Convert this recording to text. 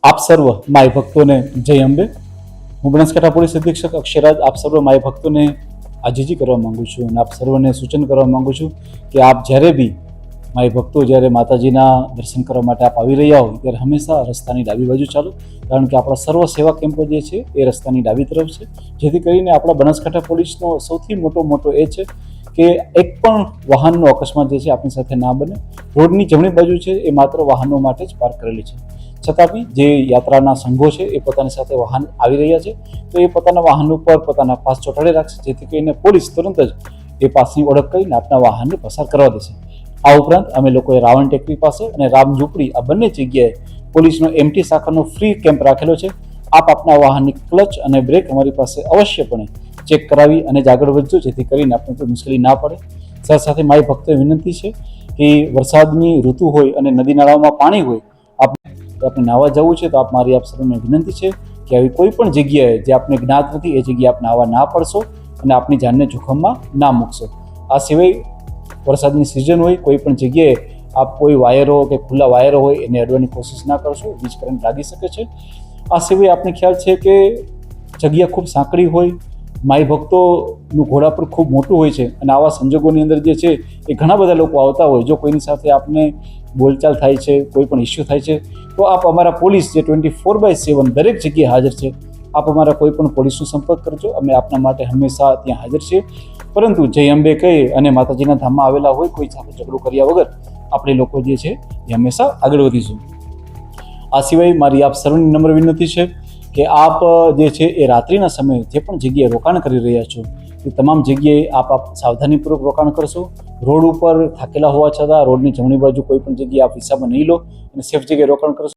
આપ સર્વ માય ભક્તોને જય અંબે। હું બનાસકાંઠા પોલીસ અધિક્ષક અક્ષયરાજ આપ સર્વ માય ભક્તોને આજીજી કરવા માંગુ છું અને આપ સર્વને સૂચન કરવા માંગુ છું કે આપ જ્યારે બી માય ભક્તો જ્યારે માતાજીના દર્શન કરવા માટે આપ આવી રહ્યા હોય ત્યારે હંમેશા રસ્તાની ડાબી બાજુ ચાલો, કારણ કે આપણા સર્વ સેવા કેમ્પો જે છે એ રસ્તાની ડાબી તરફ છે, જેથી કરીને આપણા બનાસકાંઠા પોલીસનો સૌથી મોટો એ છે કે એક પણ વાહનનો અકસ્માત જે છે આપણી સાથે ના બને। રોડની જમણી બાજુ છે એ માત્ર વાહનો માટે જ પાર્ક કરેલી છે, છતાં બી જે યાત્રાના સંઘો છે એ પોતાની સાથે વાહન આવી રહ્યા છે તો એ પોતાના વાહન ઉપર પોતાના પાસ ચોંટાડી રાખશે, જેથી કરીને પોલીસ તરત જ એ પાસની ઓળખ કરીને આપના વાહનને પસાર કરવા દેશે। આ ઉપરાંત અમે લોકોએ રાવણ ટેકરી પાસે અને રામ ઝૂંપડી આ બંને જગ્યાએ પોલીસનો એમટી શાખાનો ફ્રી કેમ્પ રાખેલો છે। આપ આપના વાહનની ક્લચ અને બ્રેક અમારી પાસે અવશ્યપણે ચેક કરાવી અને જ આગળ વધજો, જેથી કરીને આપણે કોઈ મુશ્કેલી ના પડે। સાથે સાથે મારી ભક્તોને વિનંતી છે કે વરસાદની ઋતુ હોય અને નદી નાળામાં પાણી હોય, આપણે નાહવા જવું છે તો મારી આપ સર્વને વિનંતી છે કે આવી કોઈ પણ જગ્યાએ જે આપને જ્ઞાત નથી એ જગ્યાએ આપ નાહવા ના પડશો અને આપની જાનને જોખમમાં ના મૂકશો। આ સિવાય વરસાદની સિઝન હોય, કોઈ પણ જગ્યાએ આપ કોઈ વાયરો કે ખુલ્લા વાયરો હોય એને અડવાની કોશિશ ના કરશો, વીજ કરંટ લાગી શકે છે। આ સિવાય આપને ખ્યાલ છે કે જગ્યા ખૂબ સાંકડી હોય, માય ભક્તોનું ઘોડા પર ખૂબ મોટું હોય છે અને આવા સંજોગોની અંદર જે છે એ ઘણા બધા લોકો આવતા હોય, જો કોઈની સાથે આપને બોલચાલ થાય છે, કોઈ પણ ઇસ્યુ થાય છે તો આપ અમારા પોલીસ જે 24/7 દરેક જગ્યાએ હાજર છે, આપ અમારા કોઈ પણ પોલીસનો સંપર્ક કરજો, અમે આપના માટે હંમેશા ત્યાં હાજર છીએ। પરંતુ જય અંબે કહી અને માતાજીના ધામમાં આવેલા હોય કોઈ સાથે ઝઘડો કર્યા વગર આપણે લોકો જે છે એ હંમેશા આગળ વધીશું। આ સિવાય મારી આપ સર્વની નમ્ર વિનંતી છે કે આપ જે છે એ રાત્રિના સમયે જે પણ જગ્યાએ રોકાણ કરી રહ્યા છો એ તમામ જગ્યાએ આપ સાવધાનીપૂર્વક રોકાણ કરશો। રોડ ઉપર થાકેલા હોવા છતાં રોડની જમણી બાજુ કોઈ પણ જગ્યાએ આપ હિસાબમાં નહીં લો અને સેફ જગ્યાએ રોકાણ કરશો।